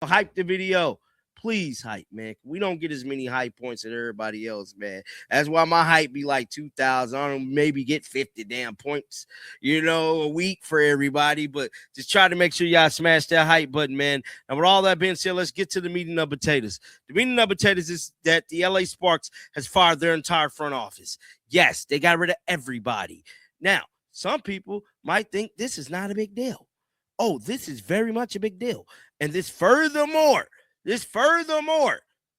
Hype the video. Please hype, man. We don't get as many hype points as everybody else, man. That's why my hype be like 2,000. I don't maybe get 50 damn points, a week for everybody. But just try to make sure y'all smash that hype button, man. And with all that being said, let's get to the meat and potatoes. The meat and potatoes is that the LA Sparks has fired their entire front office. Yes, they got rid of everybody. Now, some people might think this is not a big deal. Oh, this is very much a big deal. And this furthermore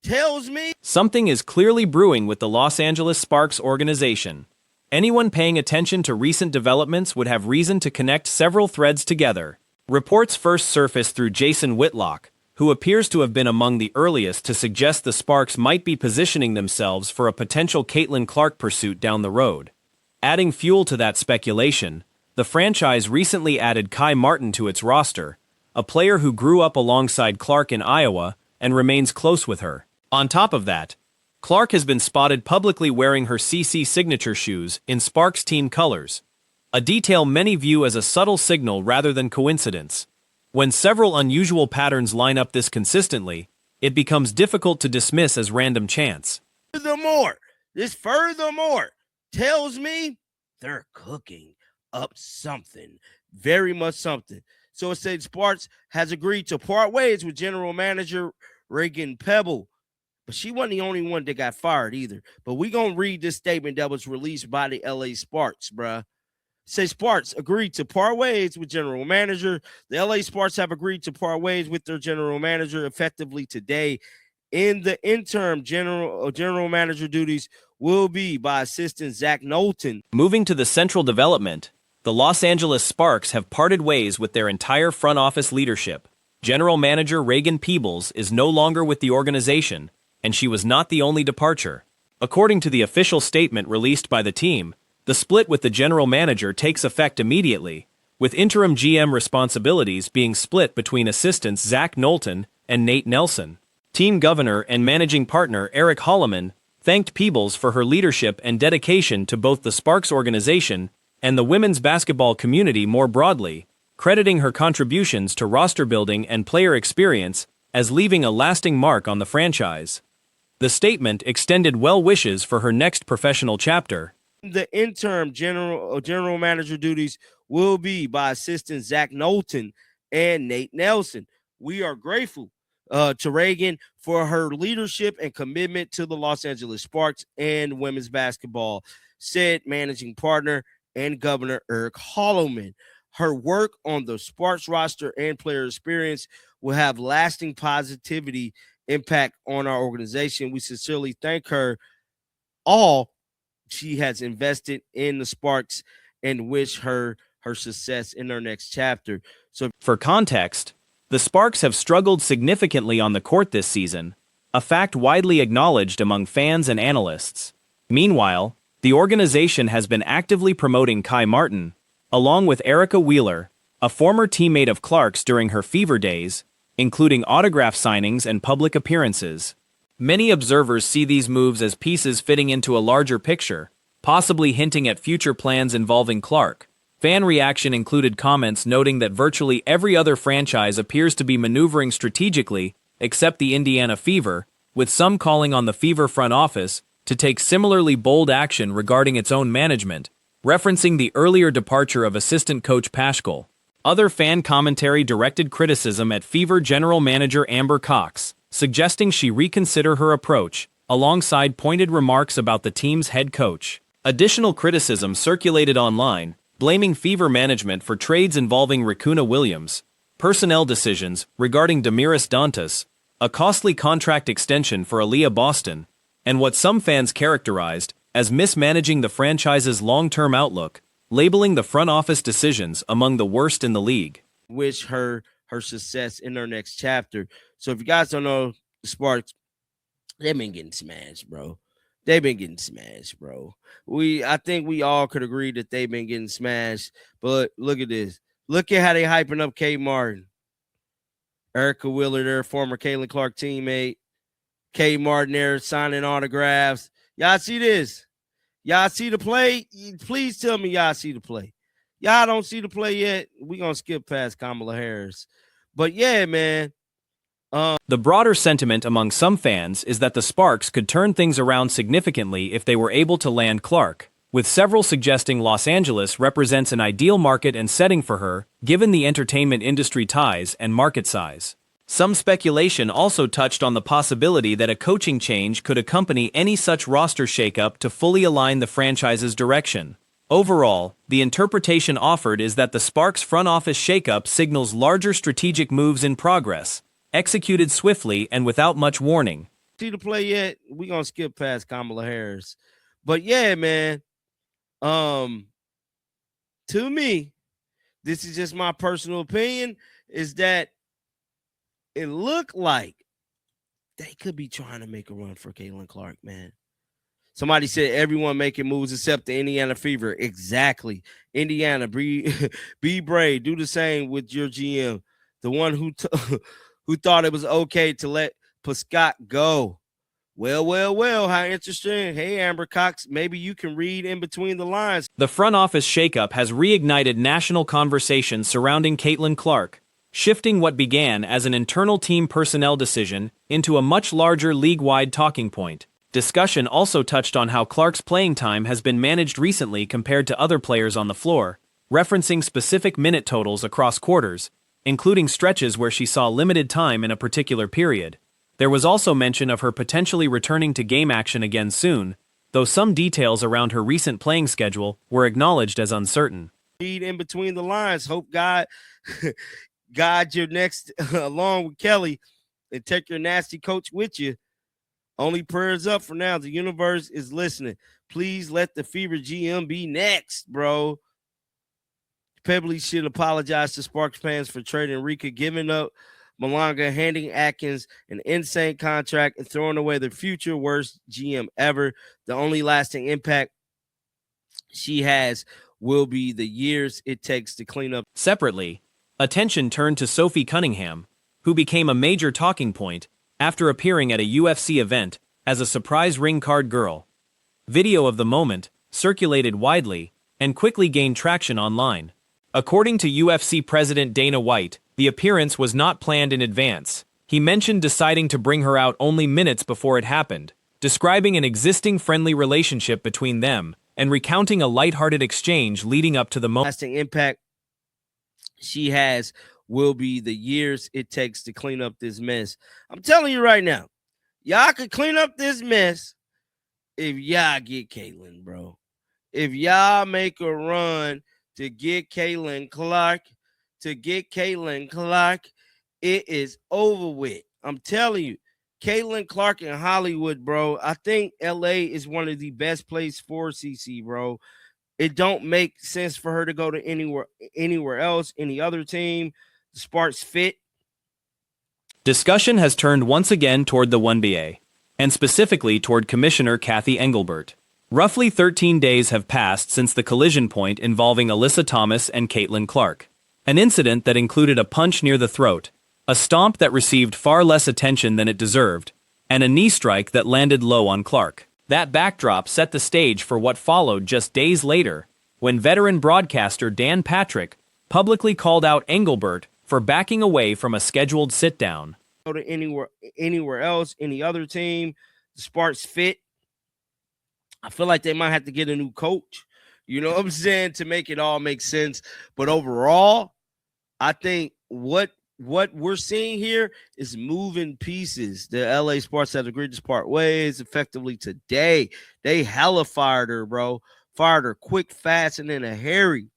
tells me something is clearly brewing with the Los Angeles Sparks organization. Anyone paying attention to recent developments would have reason to connect several threads together. Reports first surfaced through Jason Whitlock, who appears to have been among the earliest to suggest the Sparks might be positioning themselves for a potential Caitlin Clark pursuit down the road. Adding fuel to that speculation, the franchise recently added Kai Martin to its roster, a player who grew up alongside Clark in Iowa and remains close with her. On top of that, Clark has been spotted publicly wearing her CC signature shoes in Sparks team colors, a detail many view as a subtle signal rather than coincidence. When several unusual patterns line up this consistently, it becomes difficult to dismiss as random chance. Furthermore tells me they're cooking up something, very much something. So it said Sparks has agreed to part ways with general manager Reagan Pebble. But she wasn't the only one that got fired either. But we going to read this statement that was released by the LA Sparks, bruh. It says Sparks agreed to part ways with general manager. The LA Sparks have agreed to part ways with their general manager effectively today. In the interim, general manager duties will be by assistant Zach Knowlton. Moving to the central development, the Los Angeles Sparks have parted ways with their entire front office leadership. General manager Reagan Peebles is no longer with the organization, and she was not the only departure. According to the official statement released by the team, the split with the general manager takes effect immediately, with interim GM responsibilities being split between assistants Zach Knowlton and Nate Nelson. Team governor and managing partner Eric Holloman thanked Peebles for her leadership and dedication to both the Sparks organization and the women's basketball community more broadly, crediting her contributions to roster building and player experience as leaving a lasting mark on the franchise. The statement extended well wishes for her next professional chapter. The interim general manager duties will be by assistant Zach Knowlton and Nate Nelson. We are grateful to Reagan for her leadership and commitment to the Los Angeles Sparks and women's basketball, said managing partner and Governor Eric Holloman. Her work on the Sparks roster and player experience will have lasting positivity impact on our organization. We sincerely thank her all she has invested in the Sparks and wish her success in her next chapter. So, for context, the Sparks have struggled significantly on the court this season, a fact widely acknowledged among fans and analysts. Meanwhile, the organization has been actively promoting Kai Martin, along with Erica Wheeler, a former teammate of Clark's during her Fever days, including autograph signings and public appearances. Many observers see these moves as pieces fitting into a larger picture, possibly hinting at future plans involving Clark. Fan reaction included comments noting that virtually every other franchise appears to be maneuvering strategically, except the Indiana Fever, with some calling on the Fever front office to take similarly bold action regarding its own management, referencing the earlier departure of assistant coach Paschal. Other fan commentary directed criticism at Fever general manager Amber Cox, suggesting she reconsider her approach, alongside pointed remarks about the team's head coach. Additional criticism circulated online, blaming Fever management for trades involving Racuna Williams, personnel decisions regarding Damiris Dantas, a costly contract extension for Aaliyah Boston, and what some fans characterized as mismanaging the franchise's long-term outlook, labeling the front office decisions among the worst in the league. Wish her success in her next chapter. So if you guys don't know, the Sparks, they've been getting smashed, bro. They've been getting smashed, bro. I think we all could agree that they've been getting smashed. But look at this. Look at how they hyping up Kay Martin. Erica Wheeler, their former Caitlin Clark teammate. Kay Martin there signing autographs. Y'all see this? Y'all see the play? Please tell me y'all see the play. Y'all don't see the play yet? We're going to skip past Kamala Harris. But yeah, man, The broader sentiment among some fans is that the Sparks could turn things around significantly if they were able to land Clark, with several suggesting Los Angeles represents an ideal market and setting for her, given the entertainment industry ties and market size. Some speculation also touched on the possibility that a coaching change could accompany any such roster shakeup to fully align the franchise's direction. Overall, the interpretation offered is that the Sparks front office shakeup signals larger strategic moves in progress, executed swiftly and without much warning. See the play yet? We're gonna skip past Kamala Harris. But yeah, man. To me, this is just my personal opinion, is that it looked like they could be trying to make a run for Caitlin Clark, man. Somebody said everyone making moves except the Indiana Fever. Exactly. Indiana, be brave. Do the same with your GM. The one who who thought it was okay to let Pascott go. Well, how interesting. Hey, Amber Cox, maybe you can read in between the lines. The front office shakeup has reignited national conversation surrounding Caitlin Clark, shifting what began as an internal team personnel decision into a much larger league-wide talking point. Discussion also touched on how Clark's playing time has been managed recently compared to other players on the floor, referencing specific minute totals across quarters, including stretches where she saw limited time in a particular period. There was also mention of her potentially returning to game action again soon, though some details around her recent playing schedule were acknowledged as uncertain. Read in between the lines. Hope God guide your next along with Kelly and take your nasty coach with you. Only prayers up for now. The universe is listening. Please let the Fever GM be next, bro. Pebbly should apologize to Sparks fans for trading Rika, giving up Malanga, handing Atkins an insane contract, and throwing away the future worst GM ever. The only lasting impact she has will be the years it takes to clean up. Separately, attention turned to Sophie Cunningham, who became a major talking point after appearing at a UFC event as a surprise ring card girl. Video of the moment circulated widely and quickly gained traction online. According to UFC President Dana White, the appearance was not planned in advance. He mentioned deciding to bring her out only minutes before it happened, describing an existing friendly relationship between them and recounting a lighthearted exchange leading up to the moment. Lasting impact she has will be the years it takes to clean up this mess. I'm telling you right now, y'all could clean up this mess if y'all get Caitlin, bro. If y'all make a run to get Caitlin Clark, it is over with. I'm telling you, Caitlin Clark in Hollywood, bro. I think LA is one of the best places for CC, bro. It don't make sense for her to go to anywhere else, any other team. The Sparks fit. Discussion has turned once again toward the 1BA, and specifically toward Commissioner Kathy Engelbert. Roughly 13 days have passed since the collision point involving Alyssa Thomas and Caitlin Clark. An incident that included a punch near the throat, a stomp that received far less attention than it deserved, and a knee strike that landed low on Clark. That backdrop set the stage for what followed just days later, when veteran broadcaster Dan Patrick publicly called out Engelbert for backing away from a scheduled sit-down. Go to anywhere else, any other team. The Sparks fit. I feel like they might have to get a new coach, you know what I'm saying, to make it all make sense. But overall, I think what we're seeing here is moving pieces. The LA Sparks have agreed to part ways effectively today. They hella fired her, bro. Fired her quick, fast, and in a hurry.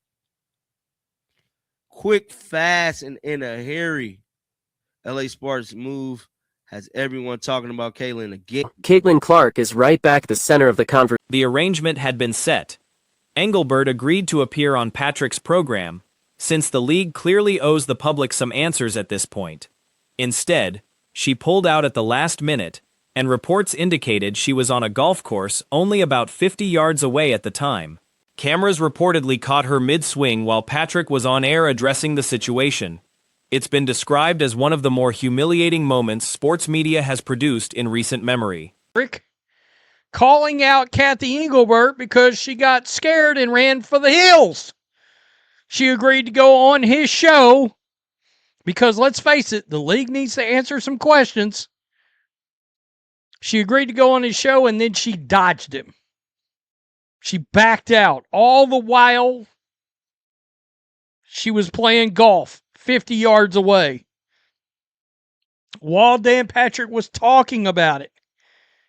Quick, fast, and in a hurry. LA Sparks move has everyone talking about Caitlin again. Caitlin Clark is right back at the center of the conversation. The arrangement had been set. Engelbert agreed to appear on Patrick's program, since the league clearly owes the public some answers at this point. Instead, she pulled out at the last minute, and reports indicated she was on a golf course only about 50 yards away at the time. Cameras reportedly caught her mid-swing while Patrick was on air addressing the situation. It's been described as one of the more humiliating moments sports media has produced in recent memory. Calling out Kathy Engelbert because she got scared and ran for the hills. She agreed to go on his show Because let's face it, the league needs to answer some questions. She agreed to go on his show, and then she dodged him. She backed out. All the while, she was playing golf 50 yards away. While Dan Patrick was talking about it.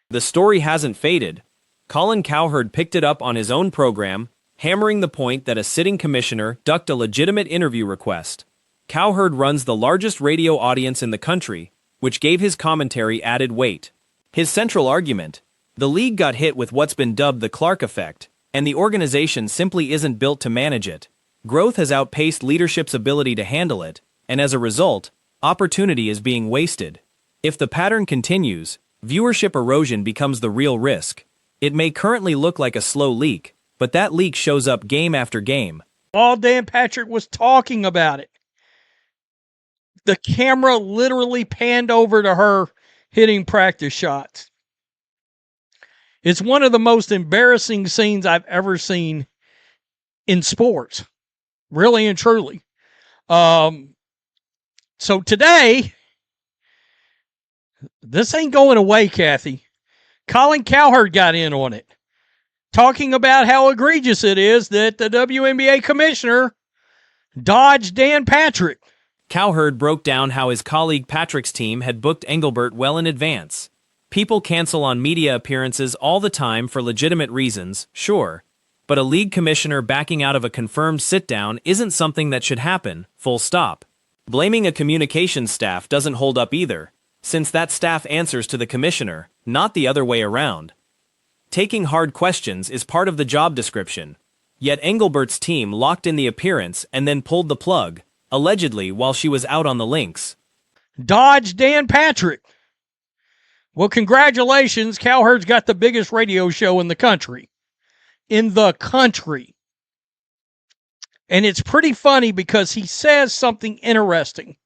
The story hasn't faded. Colin Cowherd picked it up on his own program, hammering the point that a sitting commissioner ducked a legitimate interview request. Cowherd runs the largest radio audience in the country, which gave his commentary added weight. His central argument: the league got hit with what's been dubbed the Clark effect, and the organization simply isn't built to manage it. Growth has outpaced leadership's ability to handle it, and as a result, opportunity is being wasted. If the pattern continues, viewership erosion becomes the real risk. It may currently look like a slow leak, but that leak shows up game after game. While Dan Patrick was talking about it, the camera literally panned over to her hitting practice shots. It's one of the most embarrassing scenes I've ever seen in sports, really and truly. So today, this ain't going away, Kathy. Colin Cowherd got in on it, talking about how egregious it is that the WNBA commissioner dodged Dan Patrick. Cowherd broke down how his colleague Patrick's team had booked Engelbert well in advance. People cancel on media appearances all the time for legitimate reasons, sure. But a league commissioner backing out of a confirmed sit-down isn't something that should happen, full stop. Blaming a communications staff doesn't hold up either, since that staff answers to the commissioner, not the other way around. Taking hard questions is part of the job description. Yet Engelbert's team locked in the appearance and then pulled the plug, allegedly while she was out on the links. Dodge Dan Patrick. Well, congratulations. Cowherd's got the biggest radio show in the country. In the country. And it's pretty funny because he says something interesting.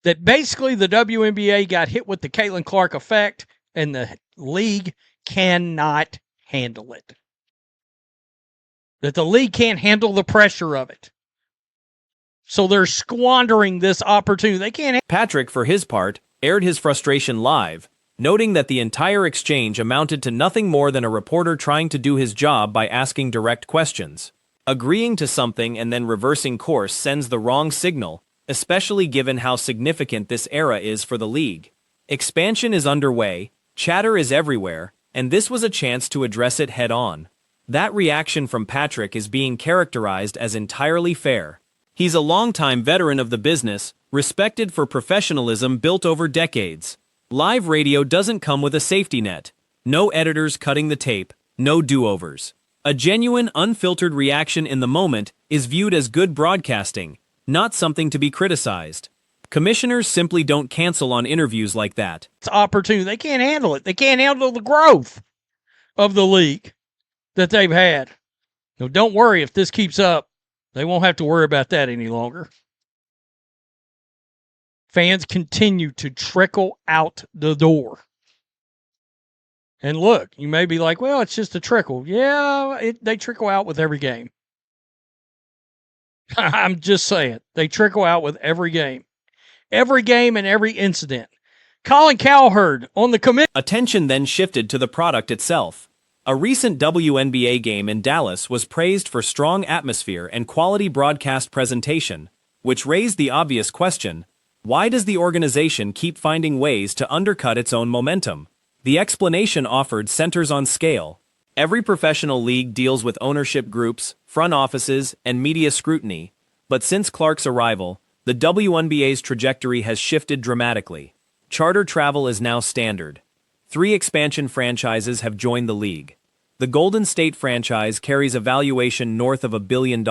That basically the WNBA got hit with the Caitlin Clark effect and the league cannot handle it. That the league can't handle the pressure of it. So they're squandering this opportunity. They can't. Patrick, for his part, aired his frustration live, noting that the entire exchange amounted to nothing more than a reporter trying to do his job by asking direct questions. Agreeing to something and then reversing course sends the wrong signal, especially given how significant this era is for the league. Expansion is underway, chatter is everywhere, and this was a chance to address it head-on. That reaction from Patrick is being characterized as entirely fair. He's a longtime veteran of the business, respected for professionalism built over decades. Live radio doesn't come with a safety net. No editors cutting the tape, no do-overs. A genuine, unfiltered reaction in the moment is viewed as good broadcasting, not something to be criticized. Commissioners simply don't cancel on interviews like that. It's opportunity. They can't handle it. They can't handle the growth of the league that they've had. No, don't worry, if this keeps up, they won't have to worry about that any longer. Fans continue to trickle out the door. And look, you may be like, well, it's just a trickle. Yeah, they trickle out with every game. I'm just saying. They trickle out with every game. Every game and every incident. Colin Cowherd on the commit. Attention then shifted to the product itself. A recent WNBA game in Dallas was praised for strong atmosphere and quality broadcast presentation, which raised the obvious question: why does the organization keep finding ways to undercut its own momentum? The explanation offered centers on scale. Every professional league deals with ownership groups, front offices, and media scrutiny, but since Clark's arrival, the WNBA's trajectory has shifted dramatically. Charter travel is now standard. 3 expansion franchises have joined the league. The Golden State franchise carries a valuation north of $1 billion.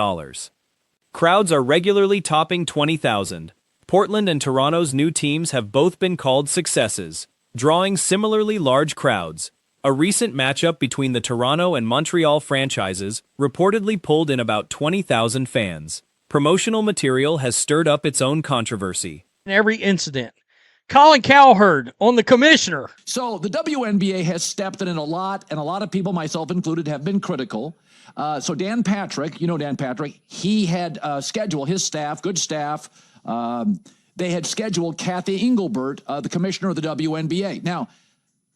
Crowds are regularly topping 20,000. Portland and Toronto's new teams have both been called successes, drawing similarly large crowds. A recent matchup between the Toronto and Montreal franchises reportedly pulled in about 20,000 fans. Promotional material has stirred up its own controversy. Every incident. Colin Cowherd on the commissioner. So the WNBA has stepped in a lot, and a lot of people, myself included, have been critical. So Dan Patrick, you know Dan Patrick, he had scheduled his staff, good staff. They had scheduled Kathy Engelbert, the commissioner of the WNBA. Now,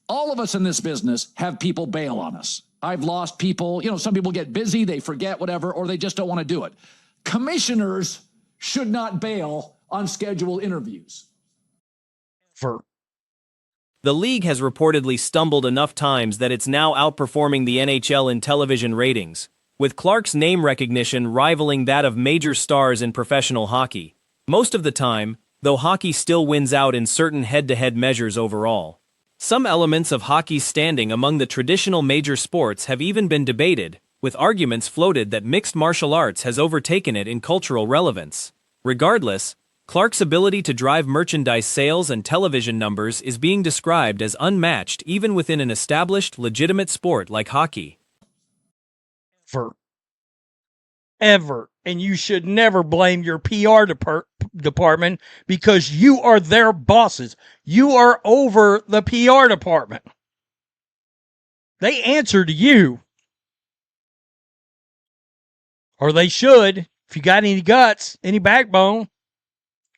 all of us in this business have people bail on us. I've lost people. You know, some people get busy, they forget whatever, or they just don't want to do it. Commissioners should not bail on scheduled interviews. The league has reportedly stumbled enough times that it's now outperforming the NHL in television ratings, with Clark's name recognition rivaling that of major stars in professional hockey. Most of the time, though, hockey still wins out in certain head-to-head measures overall. Some elements of hockey's standing among the traditional major sports have even been debated, with arguments floated that mixed martial arts has overtaken it in cultural relevance. Regardless, Clark's ability to drive merchandise sales and television numbers is being described as unmatched even within an established, legitimate sport like hockey. Ever. And you should never blame your PR department because you are their bosses. You are over the PR department. They answer to you. Or they should, if you got any guts, any backbone.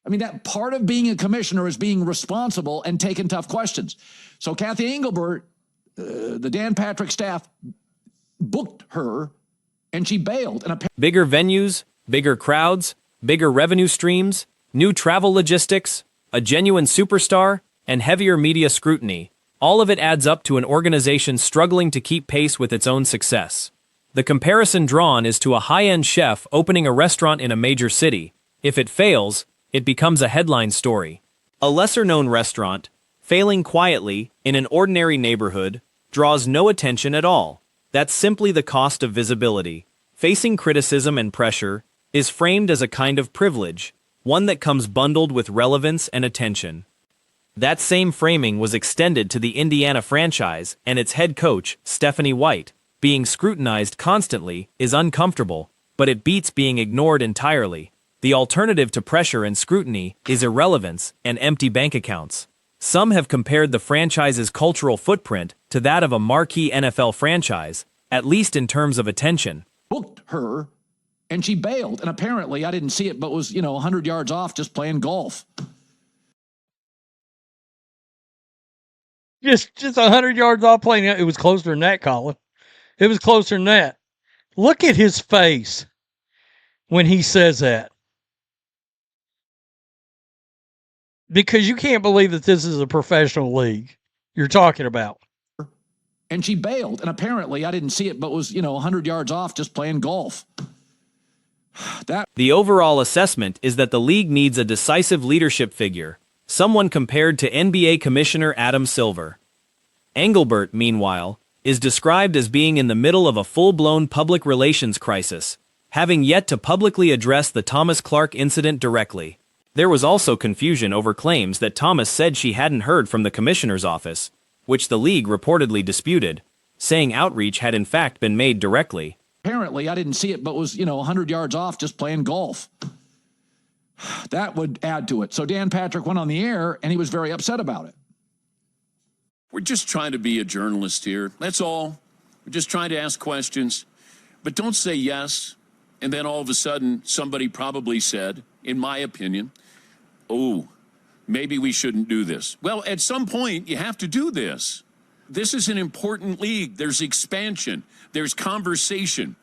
I mean, that part of being a commissioner is being responsible and taking tough questions. So Kathy Engelbert, the Dan Patrick staff, booked her, and she bailed. And bigger venues, bigger crowds, bigger revenue streams, new travel logistics, a genuine superstar, and heavier media scrutiny. All of it adds up to an organization struggling to keep pace with its own success. The comparison drawn is to a high-end chef opening a restaurant in a major city. If it fails, it becomes a headline story. A lesser-known restaurant, failing quietly in an ordinary neighborhood, draws no attention at all. That's simply the cost of visibility. Facing criticism and pressure is framed as a kind of privilege, one that comes bundled with relevance and attention. That same framing was extended to the Indiana franchise and its head coach, Stephanie White. Being scrutinized constantly is uncomfortable, but it beats being ignored entirely. The alternative to pressure and scrutiny is irrelevance and empty bank accounts. Some have compared the franchise's cultural footprint to that of a marquee NFL franchise, at least in terms of attention. Booked her, and she bailed. And apparently, I didn't see it, but was, 100 yards off just playing golf. Just 100 yards off playing. It was closer than that, Colin. It was closer than that. Look at his face when he says that. Because you can't believe that this is a professional league you're talking about. And she bailed. And apparently, I didn't see it, but was, 100 yards off just playing golf. The overall assessment is that the league needs a decisive leadership figure, someone compared to NBA Commissioner Adam Silver. Engelbert, meanwhile, is described as being in the middle of a full-blown public relations crisis, having yet to publicly address the Thomas Clark incident directly. There was also confusion over claims that Thomas said she hadn't heard from the commissioner's office, which the league reportedly disputed, saying outreach had in fact been made directly. Apparently, I didn't see it, but was, 100 yards off just playing golf. That would add to it. So Dan Patrick went on the air, and he was very upset about it. We're just trying to be a journalist here. That's all. We're just trying to ask questions. But don't say yes, and then all of a sudden somebody probably said, in my opinion, oh, maybe we shouldn't do this. Well, at some point, you have to do this. This is an important league. There's expansion. There's conversation.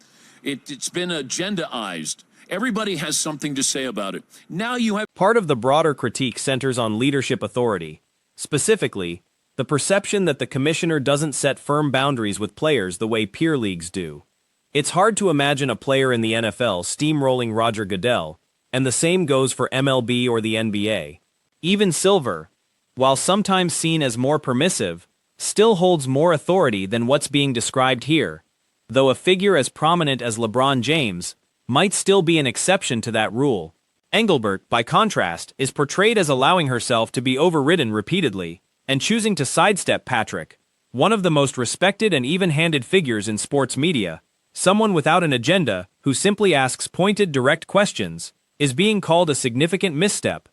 It's been agendaized. Everybody has something to say about it. Now you have... Part of the broader critique centers on leadership authority. Specifically, the perception that the commissioner doesn't set firm boundaries with players the way peer leagues do. It's hard to imagine a player in the NFL steamrolling Roger Goodell, and the same goes for MLB or the NBA. Even Silver, while sometimes seen as more permissive, still holds more authority than what's being described here, though a figure as prominent as LeBron James might still be an exception to that rule. Engelbert, by contrast, is portrayed as allowing herself to be overridden repeatedly, and choosing to sidestep Patrick, one of the most respected and even-handed figures in sports media, someone without an agenda who simply asks pointed, direct questions, is being called a significant misstep,